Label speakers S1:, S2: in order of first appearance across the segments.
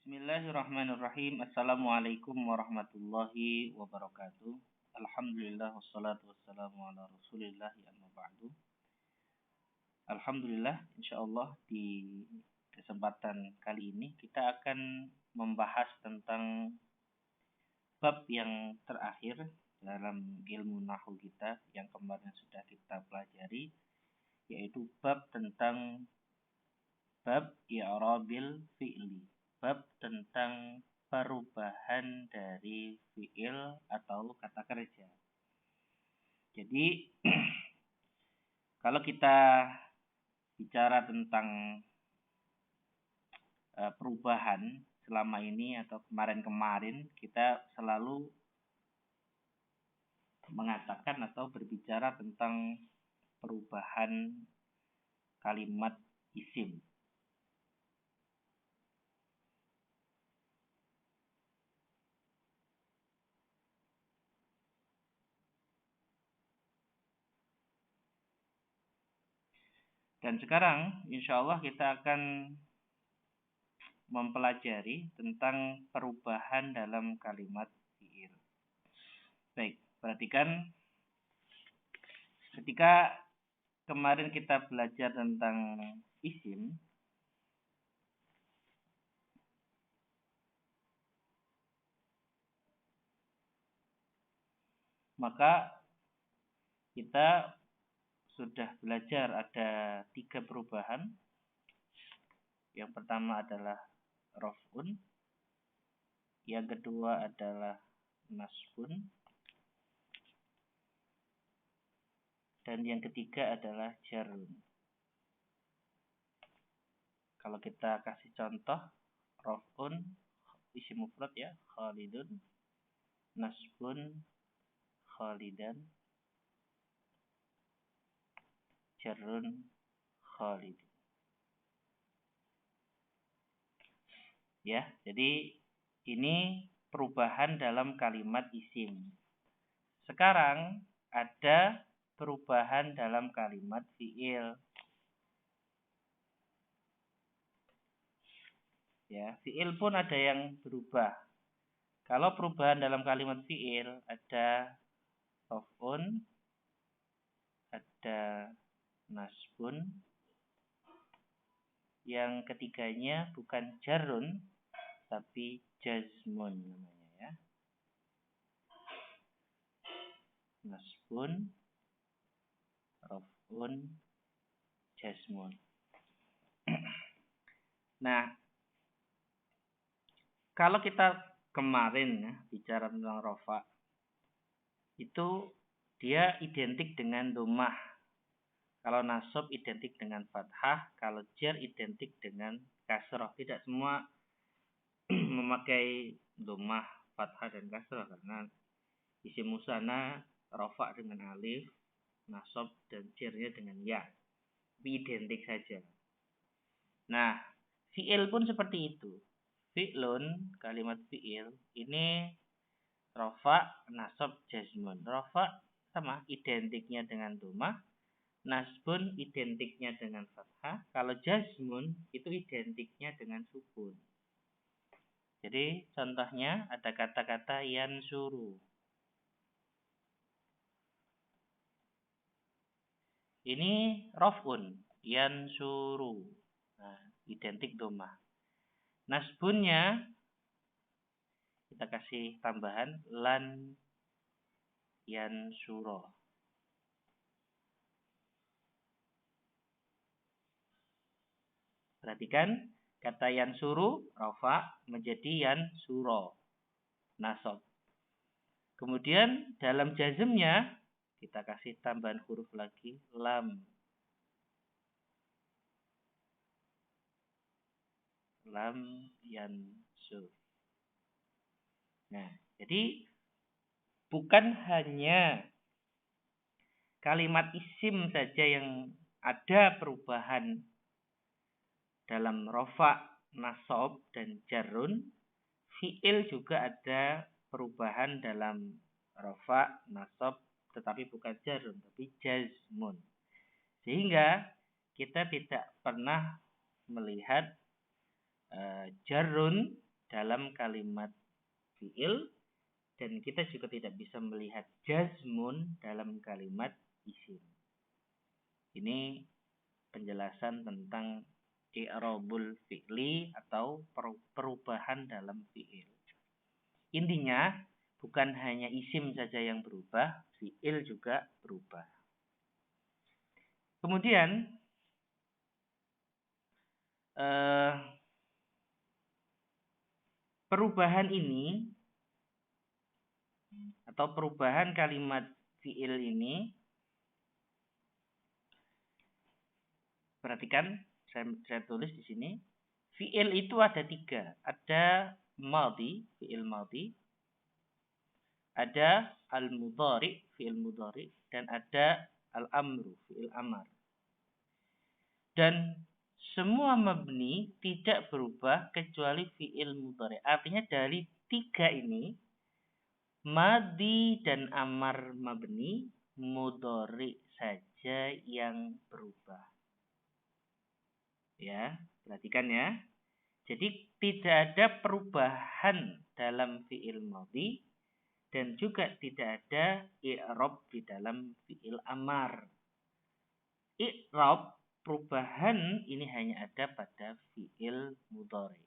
S1: Bismillahirrahmanirrahim. Assalamualaikum warahmatullahi wabarakatuh. Alhamdulillah wassalatu wassalamu ala Rasulillah amma ba'du. Alhamdulillah, insyaallah di kesempatan kali ini kita akan membahas tentang bab yang terakhir dalam ilmu nahwu kita yang kemarin sudah kita pelajari, yaitu bab tentang bab i'rabil fi'li. Bab tentang perubahan dari fi'il atau kata kerja. Jadi kalau kita bicara tentang perubahan selama ini atau kemarin-kemarin, kita selalu mengatakan atau berbicara tentang perubahan kalimat isim. Dan sekarang insya Allah kita akan mempelajari tentang perubahan dalam kalimat fi'il. Baik, perhatikan ketika kemarin kita belajar tentang isim, maka kita sudah belajar ada 3 perubahan. Yang pertama adalah raf'un, yang kedua adalah nasbun, dan yang ketiga adalah jarun. Kalau kita kasih contoh, raf'un isim mufrad ya, Khalidun, nasbun Khalidan, jarun Khalid. Ya, jadi ini perubahan dalam kalimat isim. Sekarang ada perubahan dalam kalimat fi'il. Ya, fi'il pun ada yang berubah. Kalau perubahan dalam kalimat fi'il ada raf'un, ada nasbun, yang ketiganya bukan jarun tapi jazmun namanya ya. Nasbun, raf'un, jazmun. Nah, kalau kita kemarin ya, bicara tentang rafa, itu dia identik dengan dhammah. Kalau nasab identik dengan fathah, kalau jar identik dengan kasrah. Tidak semua memakai dhammah, fathah dan kasrah karena isim musanna rafa dengan alif, nasab dan jarnya dengan ya. Identik saja. Nah, fi'il pun seperti itu. Fi'lun, kalimat fi'il ini rafa, nasab, jazmun. Rafa sama identiknya dengan dhammah. Nasbun identiknya dengan fathah. Kalau jazmun itu identiknya dengan sukun. Jadi contohnya ada kata-kata yansuru. Ini raf'un, yansuru. Nah, identik dhammah. Nasbunnya kita kasih tambahan lan yansuro. Perhatikan kata yansuru rafa menjadi yansuro nasab. Kemudian dalam jazmnya kita kasih tambahan huruf lagi lam. Lam yansur. Nah, jadi bukan hanya kalimat isim saja yang ada perubahan dalam rafa, nasab, dan jarun. Fi'il juga ada perubahan dalam rafa, nasab, tetapi bukan jarun, tapi jazmun. Sehingga kita tidak pernah melihat jarun dalam kalimat fi'il, dan kita juga tidak bisa melihat jazmun dalam kalimat isim. Ini penjelasan tentang i'rabul fi'li atau perubahan dalam fi'il. Intinya bukan hanya isim saja yang berubah, fi'il juga berubah. Kemudian perubahan ini atau perubahan kalimat fi'il ini, perhatikan saya tulis di sini. Fi'il itu ada 3. Ada madhi, fi'il madhi. Ada al-mudhari, fi'il mudhari. Dan ada al-amru, fi'il amar. Dan semua mabni tidak berubah kecuali fi'il mudhari. Artinya dari 3 ini, madhi dan amar mabni, mudhari saja yang berubah. Ya, perhatikan ya. Jadi tidak ada perubahan dalam fi'il madhi dan juga tidak ada i'rab di dalam fi'il amar. I'rab perubahan ini hanya ada pada fi'il mudhari.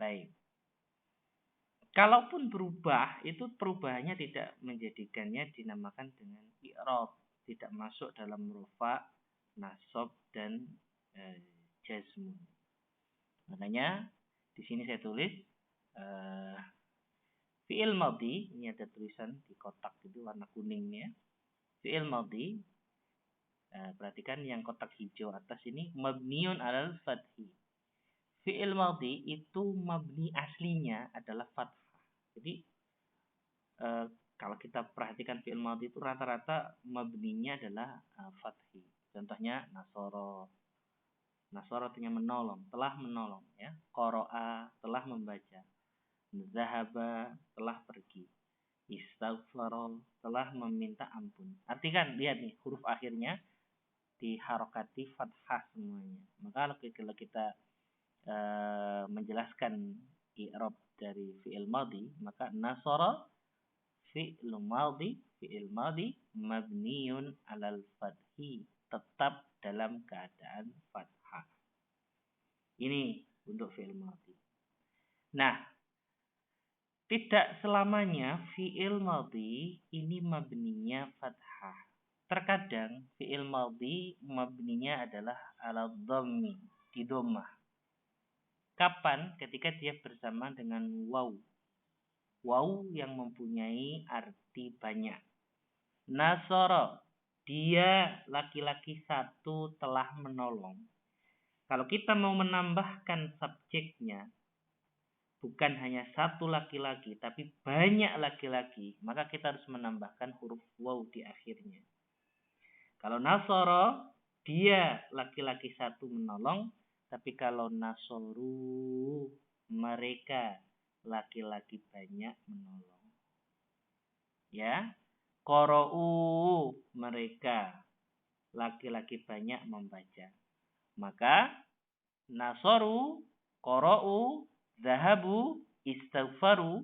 S1: Baik. Kalaupun berubah, itu perubahannya tidak menjadikannya dinamakan dengan i'rab, tidak masuk dalam rufa, nasab dan jazmun. Makanya di sini saya tulis fi'il madhi, ini ada tulisan di kotak itu warna kuningnya. Fi'il madhi, perhatikan yang kotak hijau atas ini mabniun alal fathi. Fi'il madhi itu mabni aslinya adalah fathah. Jadi kalau kita perhatikan fi'il madhi itu rata-rata mabninya adalah fathi. Contohnya nasoro. Nasoro artinya menolong, telah menolong ya. Qara'a telah membaca. Zahaba telah pergi. Istaghfara telah meminta ampun. Artikan lihat nih huruf akhirnya diharokati fathah semuanya. Maka kalau kita menjelaskan i'rab dari fi'il madhi, maka nasara fi'il madhi mabniun alal fathi, tetap dalam keadaan fathah. Ini untuk fi'il madhi. Nah, tidak selamanya fi'il madhi ini mabninya fathah. Terkadang fi'il madhi mabninya adalah ala dhammi, di dhammah. Kapan? Ketika dia bersama dengan waw. Waw yang mempunyai arti banyak. Nasara, dia laki-laki satu telah menolong. Kalau kita mau menambahkan subjeknya, bukan hanya satu laki-laki, tapi banyak laki-laki, maka kita harus menambahkan huruf waw di akhirnya. Kalau nasara, dia laki-laki satu menolong, tapi kalau nasoru, mereka laki-laki banyak menolong. Ya, qara'u, mereka laki-laki banyak membaca. Maka nasoru, qara'u, zahabu, istaghfaru.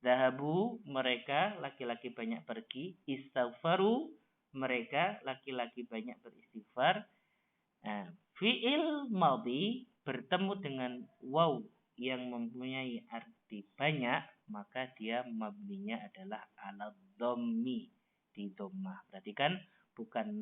S1: Zahabu, mereka laki-laki banyak pergi. Istaghfaru, mereka laki-laki banyak beristighfar. Nah, fi'il madhi bertemu dengan waw yang mempunyai arti banyak, maka dia mabninya adalah ala dhammi, di dhammah. Perhatikan bukan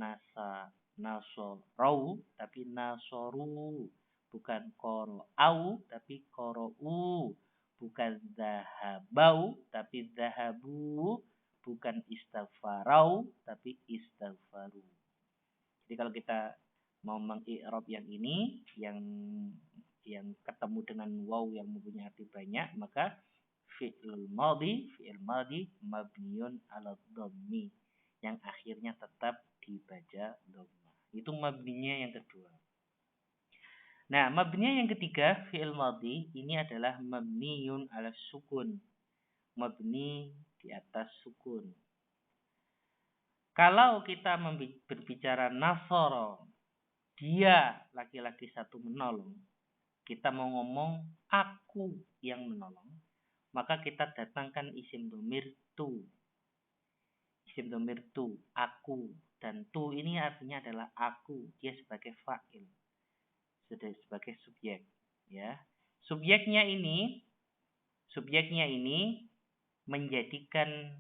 S1: nasorau tapi nasoru, bukan qara'au tapi qara'u, bukan zahabau tapi zahabu, bukan istaghfarau tapi istaghfaru. Jadi kalau kita mau meng-i'rab yang ini, yang ketemu dengan waw yang mempunyai arti banyak, maka fi'il madhi mabniun ala dhammi, yang akhirnya tetap dibaca dhammah. Itu mabninya yang kedua. Nah, mabninya yang ketiga, fi'il madhi ini adalah mabniun ala sukun. Mabni di atas sukun. Kalau kita berbicara nasara, dia laki-laki satu menolong, kita mau ngomong aku yang menolong, maka kita datangkan isim domir tu. Isim domir tu, aku. Dan tu ini artinya adalah aku. Dia sebagai fa'il. Sebagai subjek. Ya. Subjeknya ini menjadikan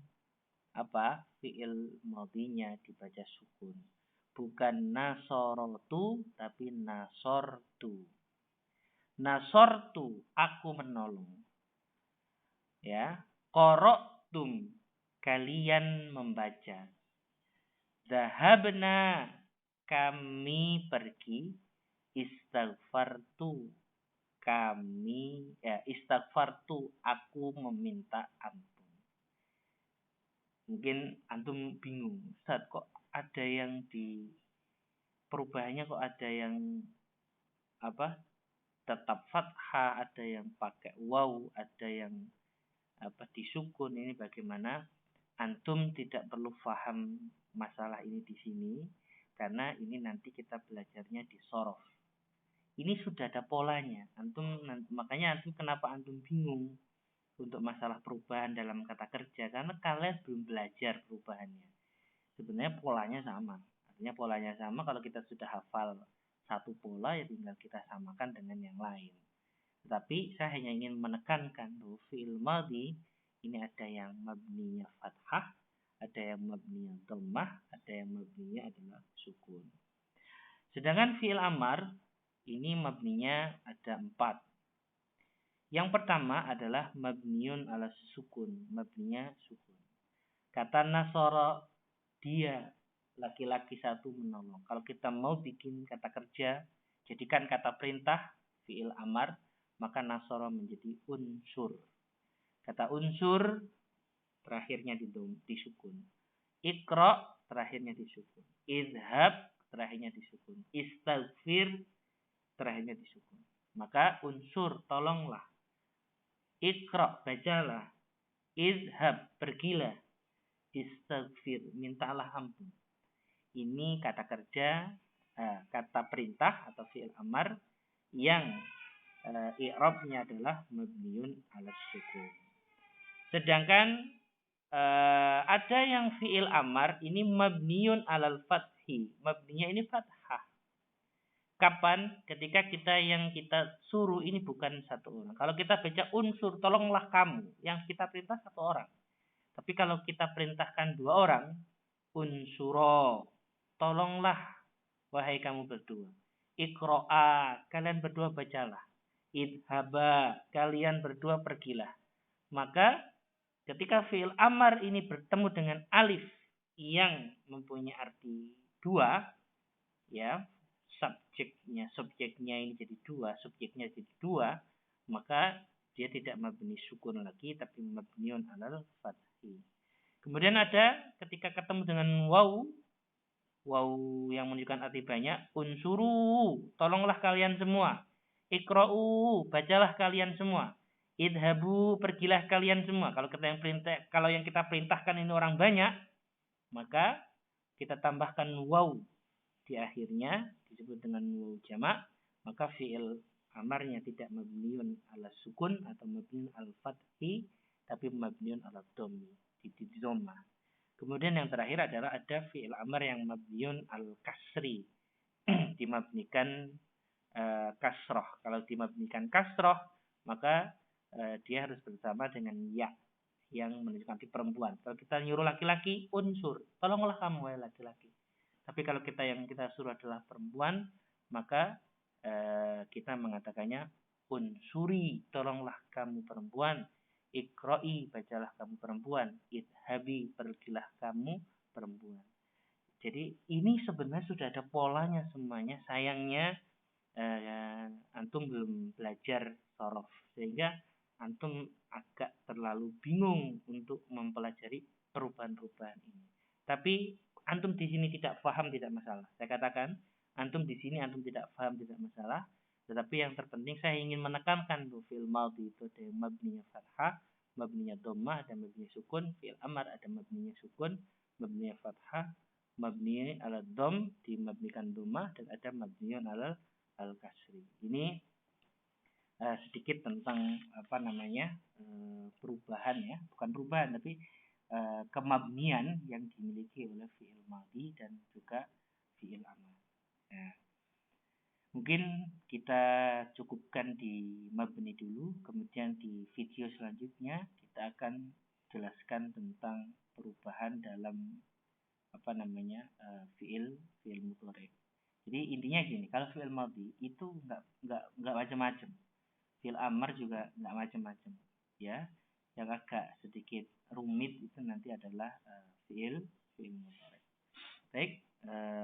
S1: apa? Fi'il madhinya dibaca sukun. Bukan nasorotu, tapi nasortu. Nasortu, aku menolong. Ya, qara'tum, kalian membaca. Zahabna, kami pergi. Istaghfartu, istaghfartu, aku meminta ampun. Mungkin antum bingung, Ustaz, kok ada yang di perubahannya kok ada yang apa? Tetap fathah, ada yang pakai waw, ada yang disukun. Ini bagaimana? Antum tidak perlu paham masalah ini di sini karena ini nanti kita belajarnya di sorof. Ini sudah ada polanya. Makanya antum kenapa antum bingung untuk masalah perubahan dalam kata kerja, karena kalian belum belajar perubahannya. Sebenarnya polanya sama. Artinya polanya sama, kalau kita sudah hafal satu pola ya tinggal kita samakan dengan yang lain. Tetapi saya hanya ingin menekankan bahwa fi'il madhi ini ada yang mabninya fathah, ada yang mabninya dhammah, ada yang mabninya adalah sukun. Sedangkan fi'il amar ini mabninya ada 4. Yang pertama adalah mabniun ala sukun, mabninya sukun. Kata nasara, dia laki-laki satu menolong. Kalau kita mau bikin kata kerja, jadikan kata perintah fi'il amar, maka nasara menjadi unsur. Kata unsur terakhirnya disukun. Iqra terakhirnya disukun. Izhab terakhirnya disukun. Istaghfir terakhirnya disukun. Maka unsur tolonglah. Iqra bacalah. Izhab pergilah. Istaghfir mintalah ampun. Ini kata kerja, kata perintah atau fi'il amar yang i'rabnya adalah mabniun 'ala sukun. Sedangkan ada yang fi'il amar ini mabniun 'alal fathi. Mabninya ini fathah. Kapan? Ketika yang kita suruh ini bukan satu orang. Kalau kita baca unsur, tolonglah kamu. Yang kita perintah satu orang. Tapi kalau kita perintahkan 2 orang, unsuro, tolonglah wahai kamu berdua. Iqro'a, kalian berdua bacalah. Idhaba, kalian berdua pergilah. Maka ketika fi'il amar ini bertemu dengan alif yang mempunyai arti 2, ya, subjeknya ini jadi 2, subjeknya jadi 2, maka dia tidak mabni sukun lagi tapi mabniun 'alal fathi. Kemudian ada ketika ketemu dengan waw yang menunjukkan arti banyak, unsuru, tolonglah kalian semua. Iqra'u, bacalah kalian semua. Idhabu, pergilah kalian semua. Kalau yang kita perintahkan ini orang banyak, maka kita tambahkan waw di akhirnya disebut dengan waw jamak, maka fi'il amarnya tidak mabniun 'ala sukun atau mabniun 'al fathi, tapi mabniun 'ala dhammi, di dhammah. Kemudian yang terakhir adalah ada fi'il amar yang mabniun 'al kasri, dimabnikan kasroh. Kalau dimabnikan kasroh, maka dia harus bersama dengan ya yang menunjukkan arti perempuan. Kalau kita nyuruh laki-laki, unsur, tolonglah kamu wahai laki-laki. Tapi kalau yang kita suruh adalah perempuan, maka kita mengatakannya unsuri, tolonglah kamu perempuan. Iqra'i, bacalah kamu perempuan. Idhabi, pergilah kamu perempuan. Jadi ini sebenarnya sudah ada polanya semuanya. Sayangnya antum belum belajar sorof, sehingga antum agak terlalu bingung untuk mempelajari perubahan-perubahan ini. Tapi antum di sini tidak paham tidak masalah. Saya katakan antum di sini antum tidak paham tidak masalah. Tetapi yang terpenting saya ingin menekankan bahwa fi'il madhi itu ada yang mabninya fathah, mabninya dhammah, ada mabninya sukun. Fi'il amar ada mabninya sukun, mabninya fathah, mabninya ala dhamm, dimabnikan dhammah, dan ada mabninya ala al-kasri. Ini sedikit tentang perubahan ya, bukan perubahan tapi kemabnian yang dimiliki oleh fi'il madhi dan juga fi'il amar. Nah, mungkin kita cukupkan di mabni dulu, kemudian di video selanjutnya kita akan jelaskan tentang perubahan dalam fi'il mudhari. Jadi intinya gini, kalau fi'il madhi itu nggak macam-macam. Fi'il amar juga nggak macam-macam. Ya, yang agak sedikit rumit itu nanti adalah fi'il mudhari. Baik,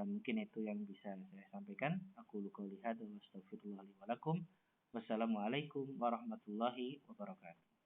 S1: mungkin itu yang bisa saya sampaikan. Aku qouli hadza wa astaghfirullah li wa lakum. Wassalamualaikum warahmatullahi wabarakatuh.